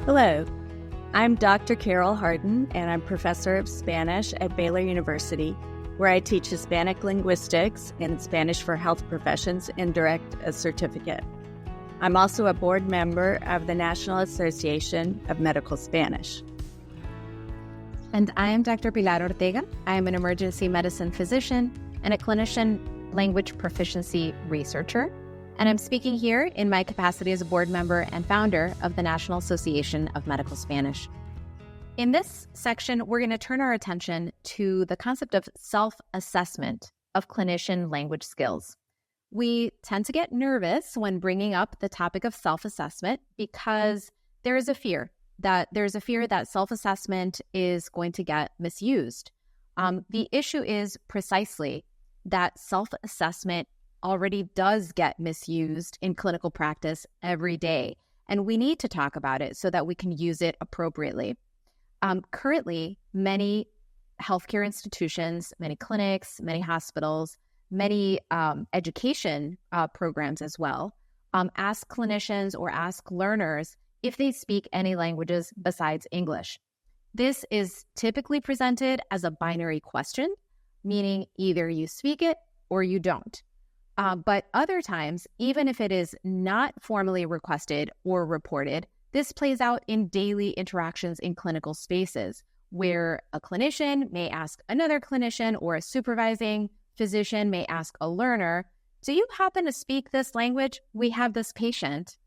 Hello, I'm Dr. Carol Harden, and I'm professor of Spanish at Baylor University, where I teach Hispanic linguistics and Spanish for health professions and direct a certificate. I'm also a board member of the National Association of Medical Spanish. And I am Dr. Pilar Ortega. I am an emergency medicine physician and a clinician-language proficiency researcher. And I'm speaking here in my capacity as a board member and founder of the National Association of Medical Spanish. In this section, we're going to turn our attention to the concept of self-assessment of clinician language skills. We tend to get nervous when bringing up the topic of self-assessment because there is a fear that self-assessment is going to get misused. The issue is precisely that self-assessment already does get misused in clinical practice every day, and we need to talk about it so that we can use it appropriately. Currently, many healthcare institutions, many clinics, many hospitals, many education programs as well, ask clinicians or ask learners if they speak any languages besides English. This is typically presented as a binary question, meaning either you speak it or you don't. But other times, even if it is not formally requested or reported, this plays out in daily interactions in clinical spaces where a clinician may ask another clinician or a supervising physician may ask a learner, do you happen to speak this language? We have this patient.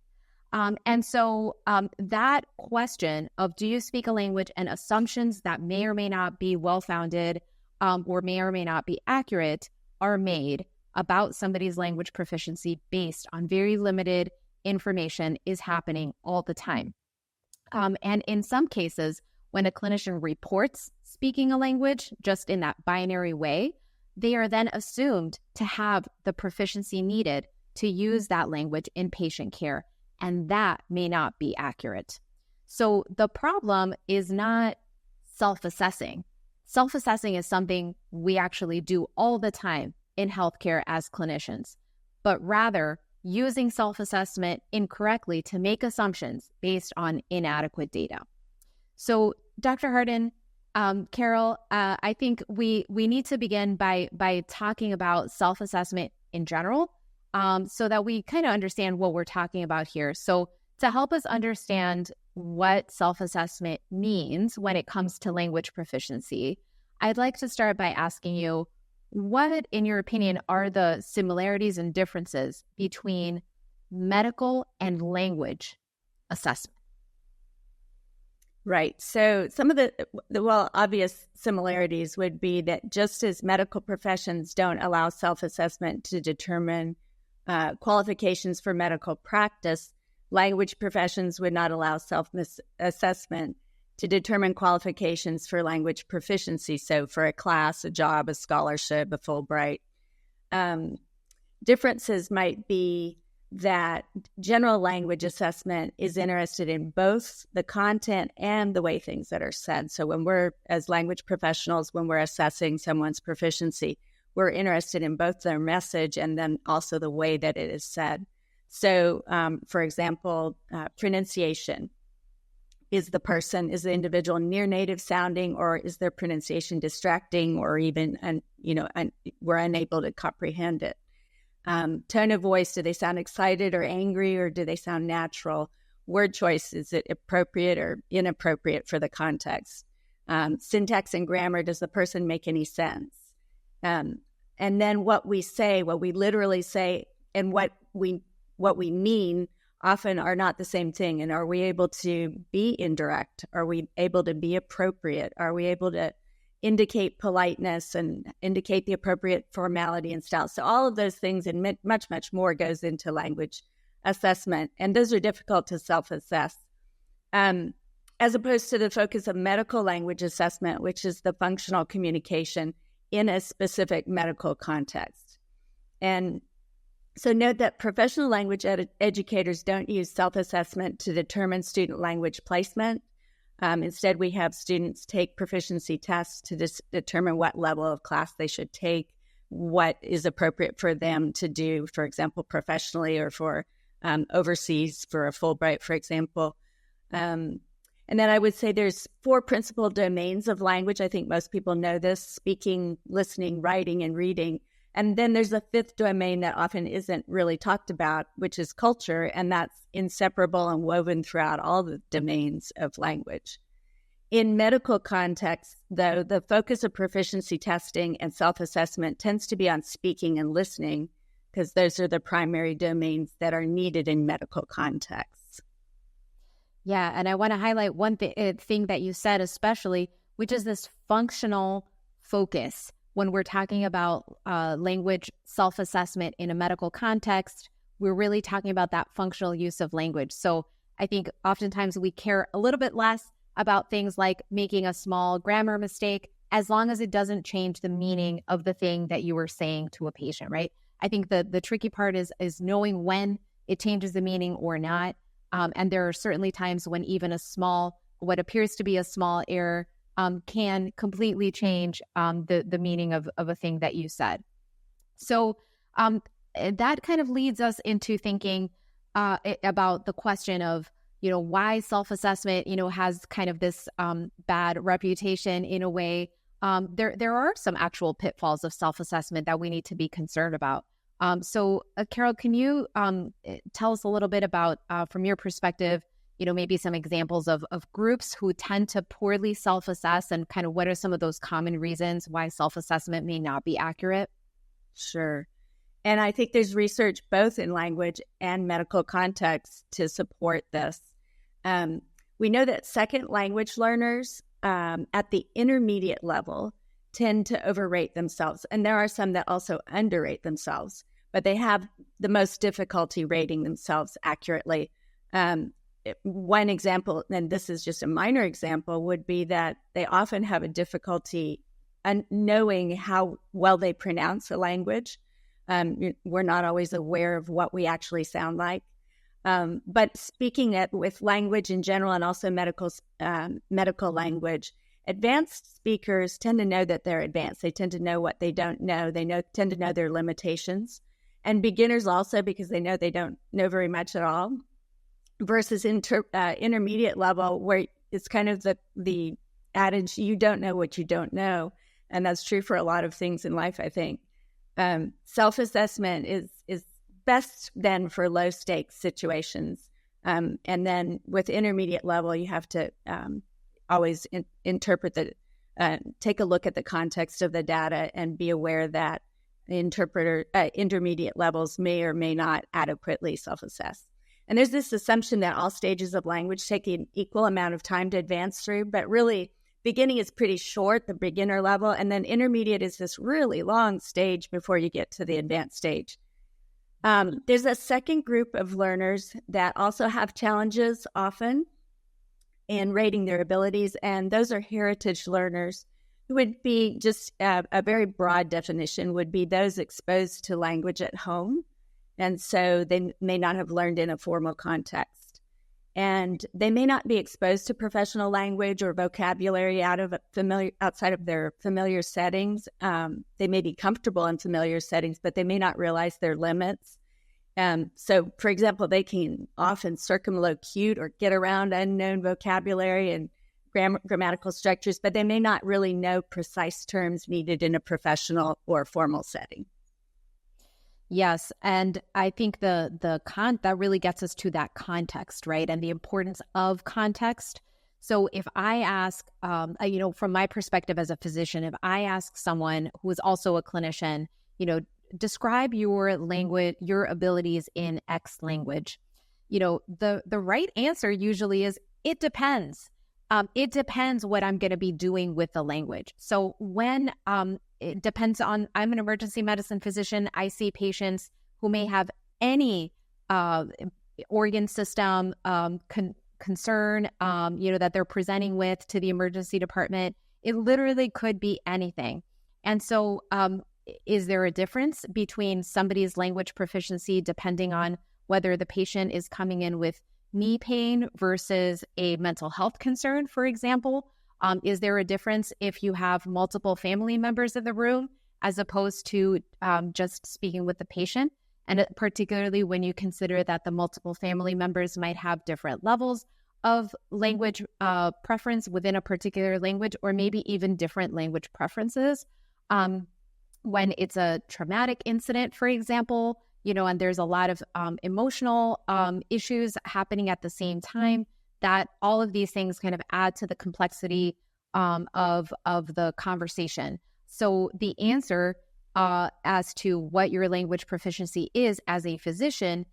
And so that question of do you speak a language and assumptions that may or may not be well-founded or may not be accurate are made about somebody's language proficiency based on very limited information is happening all the time. And in some cases, when a clinician reports speaking a language just in that binary way, they are then assumed to have the proficiency needed to use that language in patient care, and that may not be accurate. So the problem is not self-assessing. Self-assessing is something we actually do all the time in healthcare as clinicians, but rather using self-assessment incorrectly to make assumptions based on inadequate data. So Dr. Harden, Carol, I think we need to begin by talking about self-assessment in general so that we kind of understand what we're talking about here. So to help us understand what self-assessment means when it comes to language proficiency, I'd like to start by asking you, what, in your opinion, are the similarities and differences between medical and language assessment? Right. So some of the obvious similarities would be that just as medical professions don't allow self-assessment to determine qualifications for medical practice, language professions would not allow self-assessment to determine qualifications for language proficiency. So for a class, a job, a scholarship, a Fulbright. Differences might be that general language assessment is interested in both the content and the way things that are said. So when we're, as language professionals, when we're assessing someone's proficiency, we're interested in both their message and then also the way that it is said. So, for example, pronunciation. Is the individual near native sounding, or is their pronunciation distracting, or even, we're unable to comprehend it? Tone of voice, do they sound excited or angry, or do they sound natural? Word choice, is it appropriate or inappropriate for the context? Syntax and grammar, does the person make any sense? And then what we say, what we literally say, and what we mean often are not the same thing. And are we able to be indirect? Are we able to be appropriate? Are we able to indicate politeness and indicate the appropriate formality and style? So all of those things and much, much more goes into language assessment. And those are difficult to self-assess. As opposed to the focus of medical language assessment, which is the functional communication in a specific medical context. And so note that professional language educators don't use self-assessment to determine student language placement. Instead, we have students take proficiency tests to determine what level of class they should take, what is appropriate for them to do, for example, professionally or for overseas for a Fulbright, for example. And then I would say there's 4 principal domains of language. I think most people know this: speaking, listening, writing, and reading. And then there's a 5th domain that often isn't really talked about, which is culture, and that's inseparable and woven throughout all the domains of language. In medical contexts, though, the focus of proficiency testing and self-assessment tends to be on speaking and listening, because those are the primary domains that are needed in medical contexts. Yeah, and I want to highlight one thing that you said especially, which is this functional focus. When we're talking about language self-assessment in a medical context, we're really talking about that functional use of language. So I think oftentimes we care a little bit less about things like making a small grammar mistake, as long as it doesn't change the meaning of the thing that you were saying to a patient, right? I think the tricky part is knowing when it changes the meaning or not. And there are certainly times when even what appears to be a small error can completely change the meaning of a thing that you said. So that kind of leads us into thinking about the question of, why self-assessment, has kind of this bad reputation in a way. There are some actual pitfalls of self-assessment that we need to be concerned about. So Carol, can you tell us a little bit about, from your perspective, maybe some examples of groups who tend to poorly self-assess, and kind of what are some of those common reasons why self-assessment may not be accurate? Sure. And I think there's research both in language and medical contexts to support this. We know that second language learners at the intermediate level tend to overrate themselves. And there are some that also underrate themselves, but they have the most difficulty rating themselves accurately. One example, and this is just a minor example, would be that they often have a difficulty knowing how well they pronounce a language. We're not always aware of what we actually sound like. But speaking with language in general, and also medical language, advanced speakers tend to know that they're advanced. They tend to know what they don't know. Tend to know their limitations. And beginners also, because they know they don't know very much at all, versus intermediate level, where it's kind of the adage, you don't know what you don't know. And that's true for a lot of things in life, I think. Self-assessment is best then for low-stakes situations. And then with intermediate level, you have to always take a look at the context of the data and be aware that intermediate levels may or may not adequately self-assess. And there's this assumption that all stages of language take an equal amount of time to advance through, but really beginning is pretty short, the beginner level, and then intermediate is this really long stage before you get to the advanced stage. There's a second group of learners that also have challenges often in rating their abilities, and those are heritage learners, who would be just a very broad definition, would be those exposed to language at home, and so they may not have learned in a formal context. And they may not be exposed to professional language or vocabulary outside of their familiar settings. They may be comfortable in familiar settings, but they may not realize their limits. So, for example, they can often circumlocute or get around unknown vocabulary and grammatical structures, but they may not really know precise terms needed in a professional or formal setting. Yes, and I think that really gets us to that context, right? And the importance of context. So if I ask, from my perspective as a physician, if I ask someone who is also a clinician, describe your language, your abilities in X language, the right answer usually is, it depends. It depends what I'm going to be doing with the language. So when it depends on, I'm an emergency medicine physician. I see patients who may have any organ system concern, that they're presenting with to the emergency department. It literally could be anything. And so is there a difference between somebody's language proficiency depending on whether the patient is coming in with knee pain versus a mental health concern, for example? Is there a difference if you have multiple family members in the room as opposed to just speaking with the patient? And particularly when you consider that the multiple family members might have different levels of language preference within a particular language, or maybe even different language preferences. When it's a traumatic incident, for example, and there's a lot of emotional issues happening at the same time, that all of these things kind of add to the complexity of the conversation. So the answer as to what your language proficiency is as a physician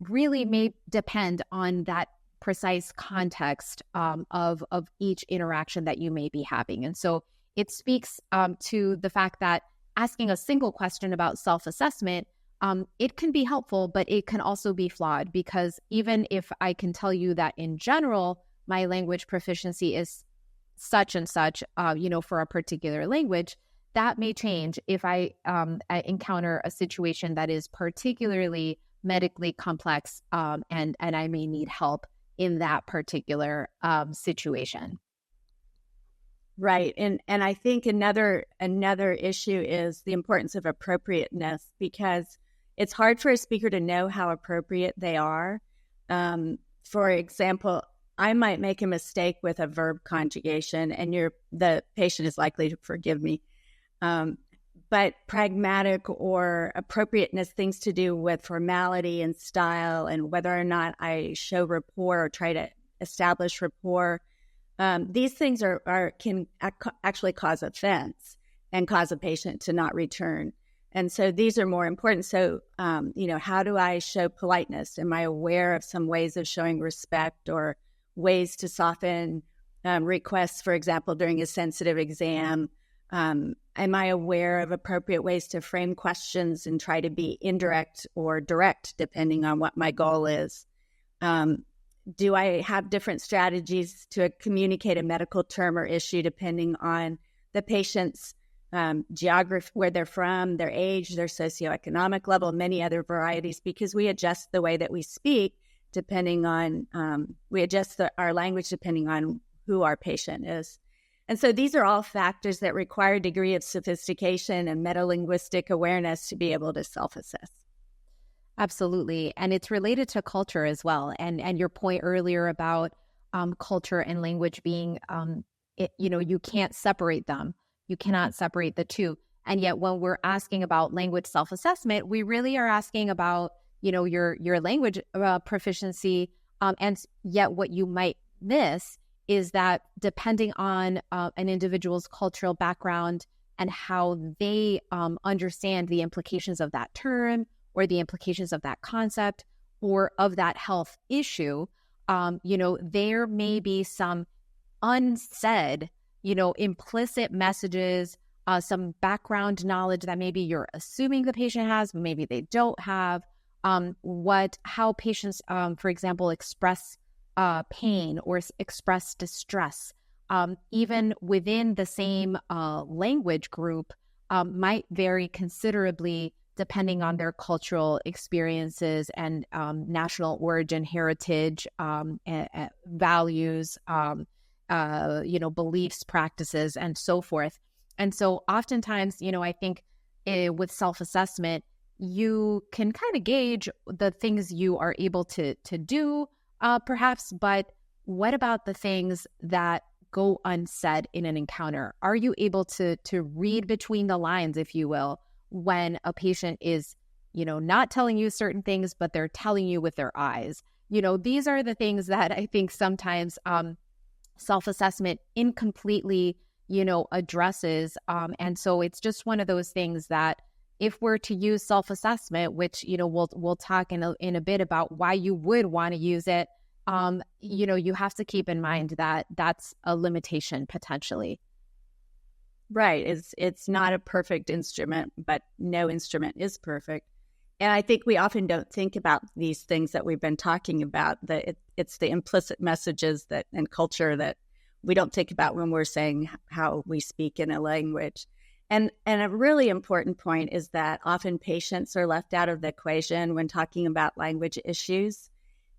really may depend on that precise context of each interaction that you may be having. And so it speaks to the fact that asking a single question about self-assessment, it can be helpful, but it can also be flawed, because even if I can tell you that in general, my language proficiency is such and such, for a particular language, that may change if I encounter a situation that is particularly medically complex, and I may need help in that particular situation. Right. And I think another issue is the importance of appropriateness, because it's hard for a speaker to know how appropriate they are. For example, I might make a mistake with a verb conjugation, and the patient is likely to forgive me. But pragmatic or appropriateness, things to do with formality and style, and whether or not I show rapport or try to establish rapport, these things can actually cause offense and cause a patient to not return. And so these are more important. So, how do I show politeness? Am I aware of some ways of showing respect, or ways to soften requests, for example, during a sensitive exam? Am I aware of appropriate ways to frame questions and try to be indirect or direct, depending on what my goal is? Do I have different strategies to communicate a medical term or issue depending on the patient's geography, where they're from, their age, their socioeconomic level, many other varieties, because we adjust the way that we speak depending on, our language depending on who our patient is. And so these are all factors that require a degree of sophistication and metalinguistic awareness to be able to self-assess. Absolutely. And it's related to culture as well. And your point earlier about culture and language being, you can't separate them. You cannot separate the two. And yet when we're asking about language self-assessment, we really are asking about, your language proficiency. And yet what you might miss is that depending on an individual's cultural background and how they understand the implications of that term, or the implications of that concept, or of that health issue, there may be some unsaid, implicit messages, some background knowledge that maybe you're assuming the patient has, but maybe they don't have, how patients, for example, express pain or express distress, even within the same language group, might vary considerably depending on their cultural experiences and national origin, heritage, values, beliefs, practices, and so forth. And so oftentimes, I think with self-assessment, you can kind of gauge the things you are able to do, perhaps, but what about the things that go unsaid in an encounter? Are you able to read between the lines, if you will, when a patient is, not telling you certain things, but they're telling you with their eyes? These are the things that I think sometimes self-assessment incompletely, addresses. And so it's just one of those things that if we're to use self-assessment, which, we'll talk in a bit about why you would want to use it, you have to keep in mind that that's a limitation potentially. Right. It's not a perfect instrument, but no instrument is perfect. And I think we often don't think about these things that we've been talking about, that it's the implicit messages and culture that we don't think about when we're saying how we speak in a language. And a really important point is that often patients are left out of the equation when talking about language issues.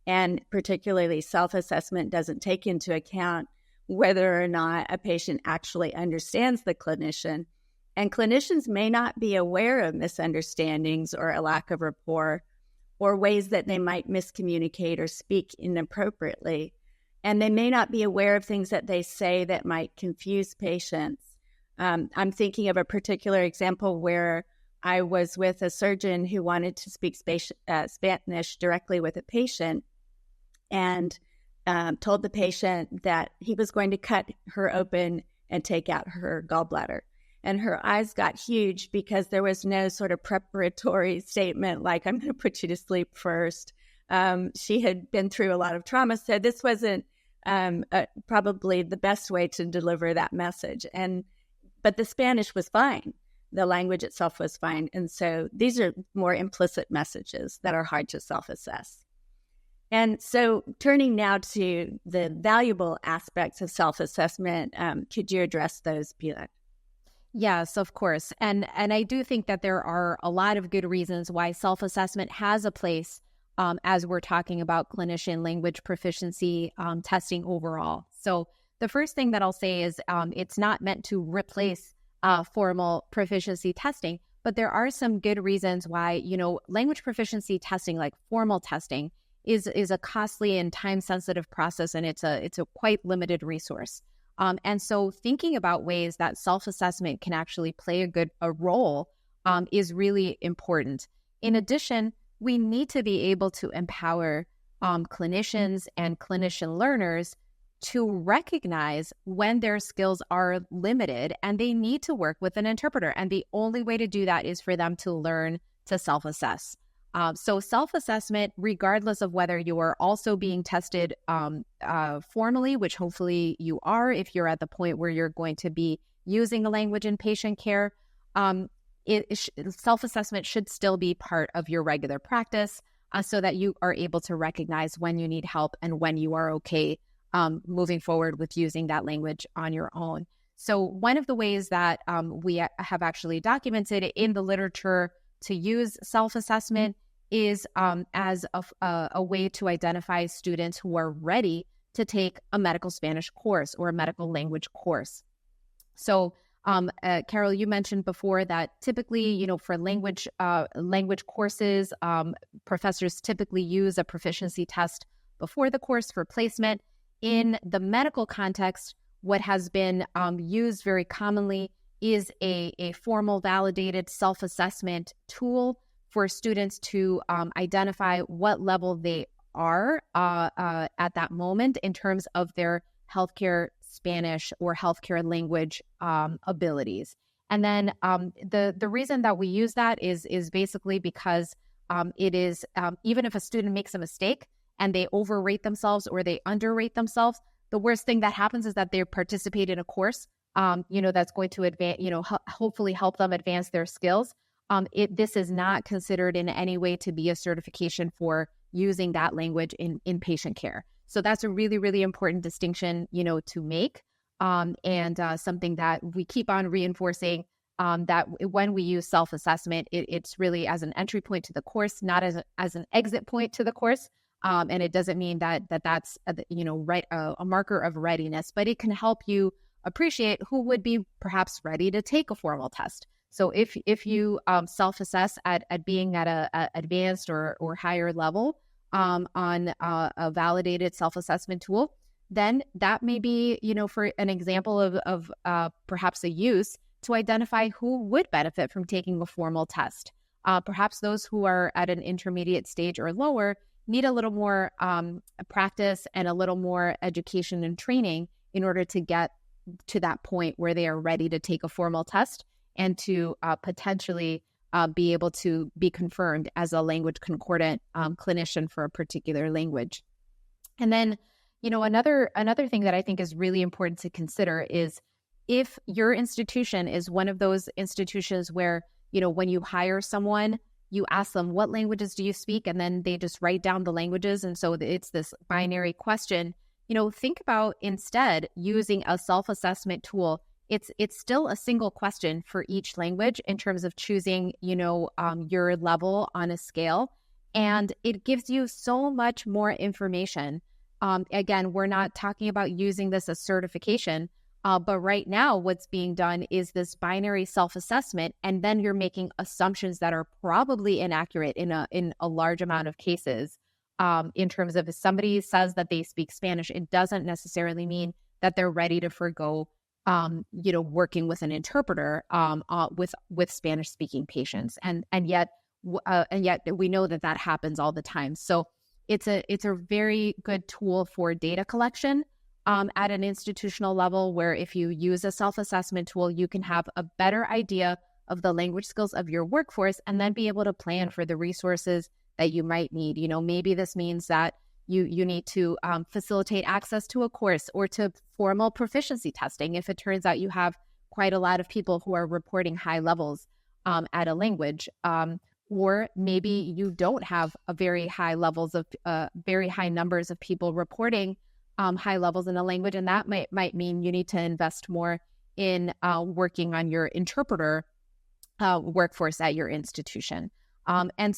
And particularly self-assessment doesn't take into account whether or not a patient actually understands the clinician. And clinicians may not be aware of misunderstandings or a lack of rapport, or ways that they might miscommunicate or speak inappropriately. and they may not be aware of things that they say that might confuse patients. I'm thinking of a particular example where I was with a surgeon who wanted to speak Spanish directly with a patient, and told the patient that he was going to cut her open and take out her gallbladder. And her eyes got huge because there was no sort of preparatory statement like, I'm going to put you to sleep first. She had been through a lot of trauma, so this wasn't probably the best way to deliver that message. But the Spanish was fine. The language itself was fine. And so these are more implicit messages that are hard to self-assess. And so turning now to the valuable aspects of self-assessment, could you address those, Pilar? Yes, of course. And I do think that there are a lot of good reasons why self-assessment has a place as we're talking about clinician language proficiency testing overall. So the first thing that I'll say is it's not meant to replace formal proficiency testing, but there are some good reasons why, language proficiency testing, like formal testing, is a costly and time-sensitive process, and it's a quite limited resource. And so thinking about ways that self-assessment can actually play a role is really important. In addition, we need to be able to empower clinicians and clinician learners to recognize when their skills are limited and they need to work with an interpreter. And the only way to do that is for them to learn to self-assess. So self-assessment, regardless of whether you are also being tested formally, which hopefully you are if you're at the point where you're going to be using a language in patient care, self-assessment should still be part of your regular practice so that you are able to recognize when you need help and when you are okay moving forward with using that language on your own. So one of the ways that we have actually documented in the literature to use self-assessment is as a way to identify students who are ready to take a medical Spanish course or a medical language course. So Carol, you mentioned before that typically, for language courses, professors typically use a proficiency test before the course for placement. In the medical context, what has been used very commonly is a formal validated self-assessment tool for students to identify what level they are at that moment in terms of their healthcare Spanish or healthcare language abilities. And then the reason that we use that is basically because it is, even if a student makes a mistake and they overrate themselves or they underrate themselves, the worst thing that happens is that they participate in a course that's going to advance, hopefully help them advance their skills. This is not considered in any way to be a certification for using that language in patient care. So that's a really, really important distinction, to make, and something that we keep on reinforcing, that when we use self-assessment, it's really as an entry point to the course, not as an exit point to the course. And it doesn't mean that's a marker of readiness, but it can help you appreciate who would be perhaps ready to take a formal test. So if you self-assess at being at a advanced or higher level on a validated self-assessment tool, then that may be, for an example of perhaps a use to identify who would benefit from taking a formal test. Perhaps those who are at an intermediate stage or lower need a little more practice and a little more education and training in order to get to that point where they are ready to take a formal test and to potentially be able to be confirmed as a language concordant clinician for a particular language. And then, another thing that I think is really important to consider is if your institution is one of those institutions where, when you hire someone, you ask them, what languages do you speak? And then they just write down the languages. And so it's this binary question. Think about instead using a self-assessment tool. It's still a single question for each language in terms of choosing, your level on a scale. And it gives you so much more information. Again, we're not talking about using this as certification, but right now what's being done is this binary self-assessment, and then you're making assumptions that are probably inaccurate in a large amount of cases. in terms of if somebody says that they speak Spanish, it doesn't necessarily mean that they're ready to forgo, working with an interpreter with Spanish-speaking patients, and yet we know that happens all the time. So it's a very good tool for data collection at an institutional level, where if you use a self-assessment tool, you can have a better idea of the language skills of your workforce, and then be able to plan for the resources that you might need. Maybe this means that you need to facilitate access to a course or to formal proficiency testing if it turns out you have quite a lot of people who are reporting high levels at a language. Or maybe you don't have a very high numbers of people reporting high levels in a language, and that might mean you need to invest more in working on your interpreter workforce at your institution. And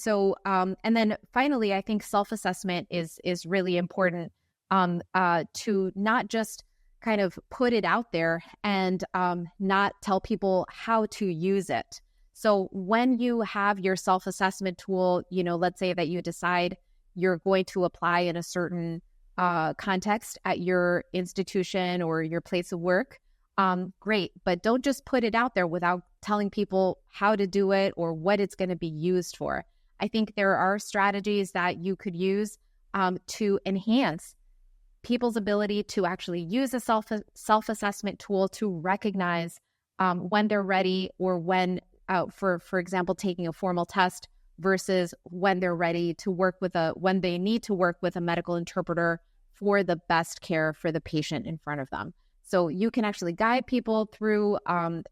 then finally, I think self-assessment is really important to not just kind of put it out there and not tell people how to use it. So when you have your self-assessment tool, let's say that you decide you're going to apply in a certain context at your institution or your place of work, great. But don't just put it out there without telling people how to do it or what it's going to be used for. I think there are strategies that you could use to enhance people's ability to actually use a self-assessment tool to recognize when they're ready, or when, for example, taking a formal test versus when they're ready to work when they need to work with a medical interpreter for the best care for the patient in front of them. So you can actually guide people through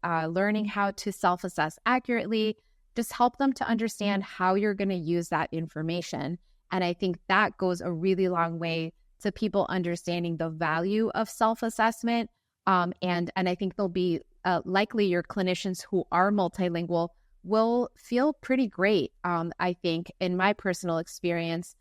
learning how to self-assess accurately, just help them to understand how you're going to use that information. And I think that goes a really long way to people understanding the value of self-assessment. And I think there'll be likely your clinicians who are multilingual will feel pretty great. I think in my personal experience,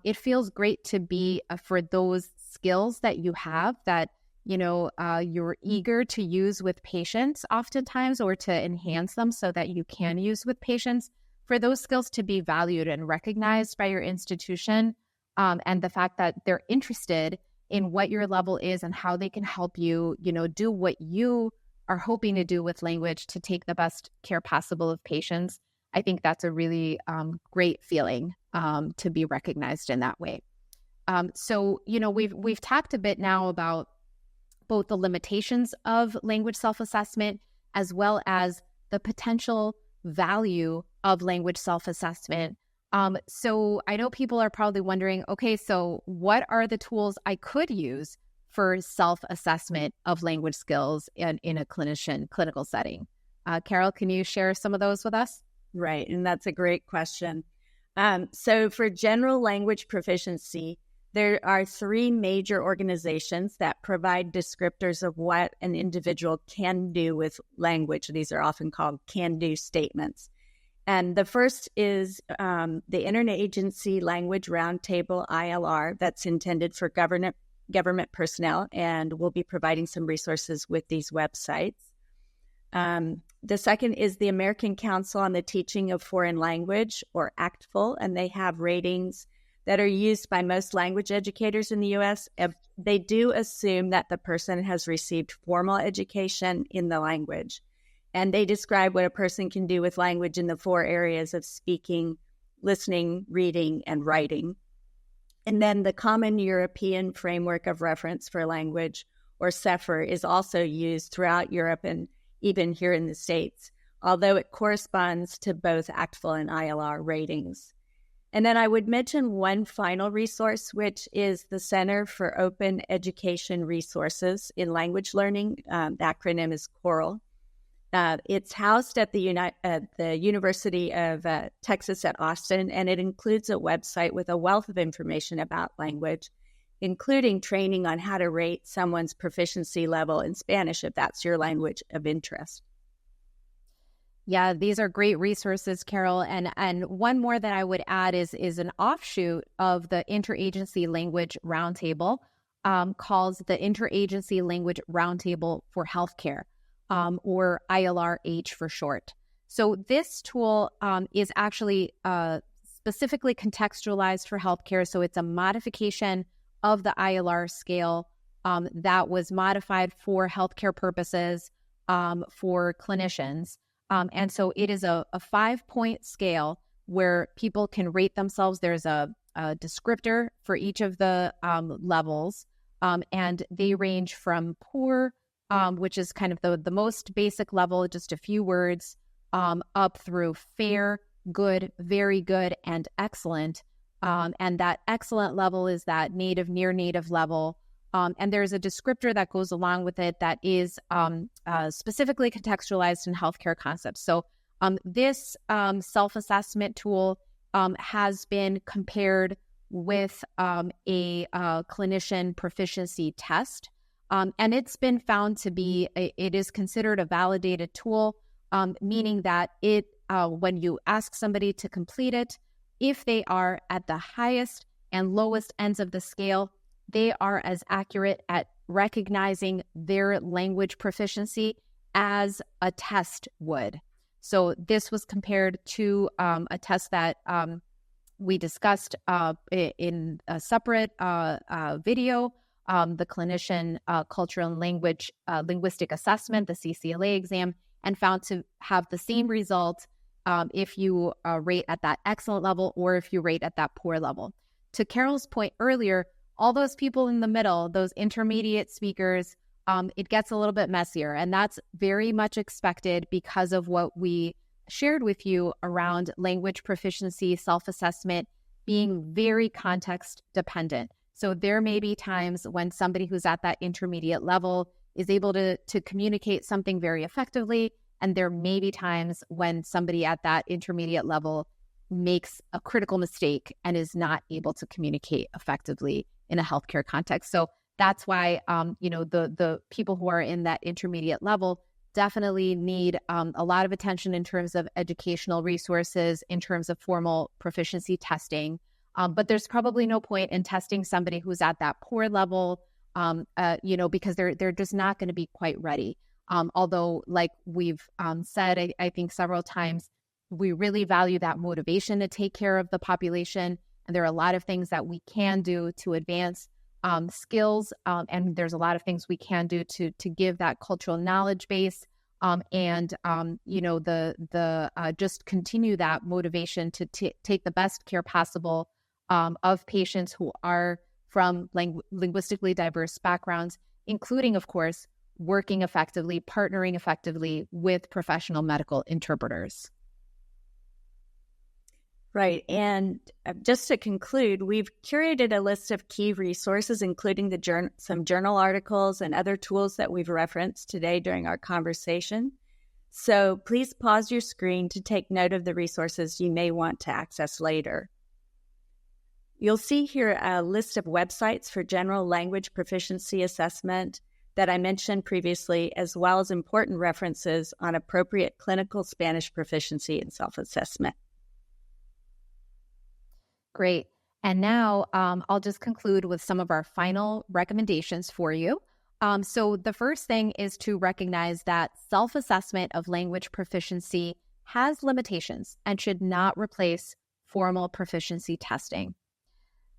it feels great to be for those skills that you have that you're eager to use with patients oftentimes, or to enhance them so that you can use with patients, for those skills to be valued and recognized by your institution, and the fact that they're interested in what your level is and how they can help you, do what you are hoping to do with language to take the best care possible of patients. I think that's a really great feeling to be recognized in that way. So we've talked a bit now about both the limitations of language self-assessment as well as the potential value of language self-assessment. So I know people are probably wondering, okay, so what are the tools I could use for self-assessment of language skills in a clinical setting? Carol, can you share some of those with us? Right, and that's a great question. So for general language proficiency, there are 3 major organizations that provide descriptors of what an individual can do with language. These are often called can-do statements. And the first is the Interagency Language Roundtable, ILR, that's intended for government personnel, and we'll be providing some resources with these websites. The second is the American Council on the Teaching of Foreign Language, or ACTFL, and they have ratings that are used by most language educators in the U.S. They do assume that the person has received formal education in the language. And they describe what a person can do with language in the 4 areas of speaking, listening, reading, and writing. And then the Common European Framework of Reference for Language, or CEFR, is also used throughout Europe and even here in the States, although it corresponds to both ACTFL and ILR ratings. And then I would mention one final resource, which is the Center for Open Education Resources in Language Learning. The acronym is CORAL. It's housed at the University of Texas at Austin, and it includes a website with a wealth of information about language, including training on how to rate someone's proficiency level in Spanish, if that's your language of interest. Yeah, these are great resources, Carol. And one more that I would add is an offshoot of the Interagency Language Roundtable, called the Interagency Language Roundtable for Healthcare, or ILRH for short. So this tool is actually specifically contextualized for healthcare. So it's a modification of the ILR scale that was modified for healthcare purposes for clinicians. And so it is a 5-point scale where people can rate themselves. There's a descriptor for each of the levels, and they range from poor, which is kind of the most basic level, just a few words, up through fair, good, very good, and excellent. And that excellent level is that native, near native level. And there's a descriptor that goes along with it that is specifically contextualized in healthcare concepts. So this self-assessment tool has been compared with a clinician proficiency test. And it's been found to be, it is considered a validated tool, meaning that it, when you ask somebody to complete it, if they are at the highest and lowest ends of the scale, they are as accurate at recognizing their language proficiency as a test would. So this was compared to a test that we discussed in a separate video, the Clinician Cultural and Language Linguistic Assessment, the CCLA exam, and found to have the same result if you rate at that excellent level or if you rate at that poor level. To Carol's point earlier, all those people in the middle, those intermediate speakers, it gets a little bit messier. And that's very much expected because of what we shared with you around language proficiency, self-assessment being very context dependent. So there may be times when somebody who's at that intermediate level is able to communicate something very effectively. And there may be times when somebody at that intermediate level makes a critical mistake and is not able to communicate effectively in a healthcare context. So that's why, the people who are in that intermediate level definitely need a lot of attention in terms of educational resources, in terms of formal proficiency testing. But there's probably no point in testing somebody who's at that poor level, because they're just not going to be quite ready. Although, like we've said, I think several times, we really value that motivation to take care of the population. And there are a lot of things that we can do to advance skills. And there's a lot of things we can do to give that cultural knowledge base just continue that motivation to take the best care possible of patients who are from linguistically diverse backgrounds, including, of course, working effectively, partnering effectively with professional medical interpreters. Right. And just to conclude, we've curated a list of key resources, including some journal articles and other tools that we've referenced today during our conversation. So please pause your screen to take note of the resources you may want to access later. You'll see here a list of websites for general language proficiency assessment that I mentioned previously, as well as important references on appropriate clinical Spanish proficiency and self-assessment. Great. And now I'll just conclude with some of our final recommendations for you. So the first thing is to recognize that self-assessment of language proficiency has limitations and should not replace formal proficiency testing.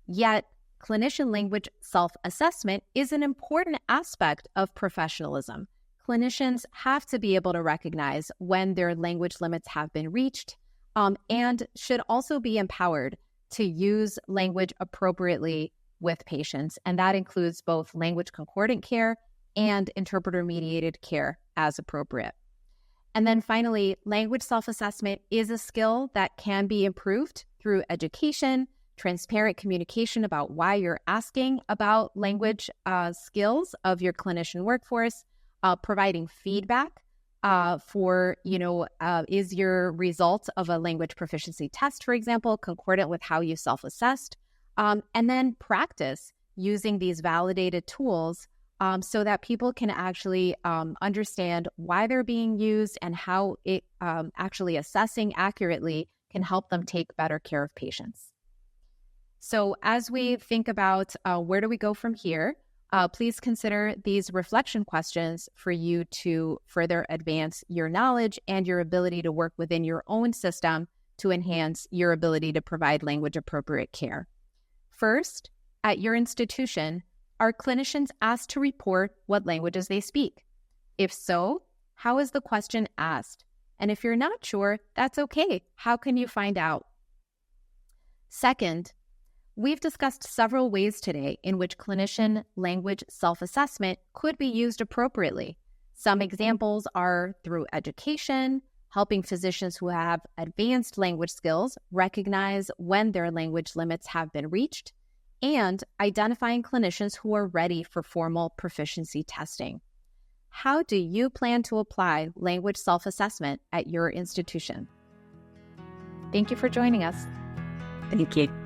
Yet, clinician language self-assessment is an important aspect of professionalism. Clinicians have to be able to recognize when their language limits have been reached and should also be empowered to use language appropriately with patients. And that includes both language concordant care and interpreter-mediated care as appropriate. And then finally, language self-assessment is a skill that can be improved through education, transparent communication about why you're asking about language skills of your clinician workforce, providing feedback is your result of a language proficiency test, for example, concordant with how you self-assessed, and then practice using these validated tools so that people can actually understand why they're being used and how it actually assessing accurately can help them take better care of patients. So as we think about where do we go from here, please consider these reflection questions for you to further advance your knowledge and your ability to work within your own system to enhance your ability to provide language-appropriate care. First, at your institution, are clinicians asked to report what languages they speak? If so, how is the question asked? And if you're not sure, that's okay. How can you find out? Second, we've discussed several ways today in which clinician language self-assessment could be used appropriately. Some examples are through education, helping physicians who have advanced language skills recognize when their language limits have been reached, and identifying clinicians who are ready for formal proficiency testing. How do you plan to apply language self-assessment at your institution? Thank you for joining us. Thank you.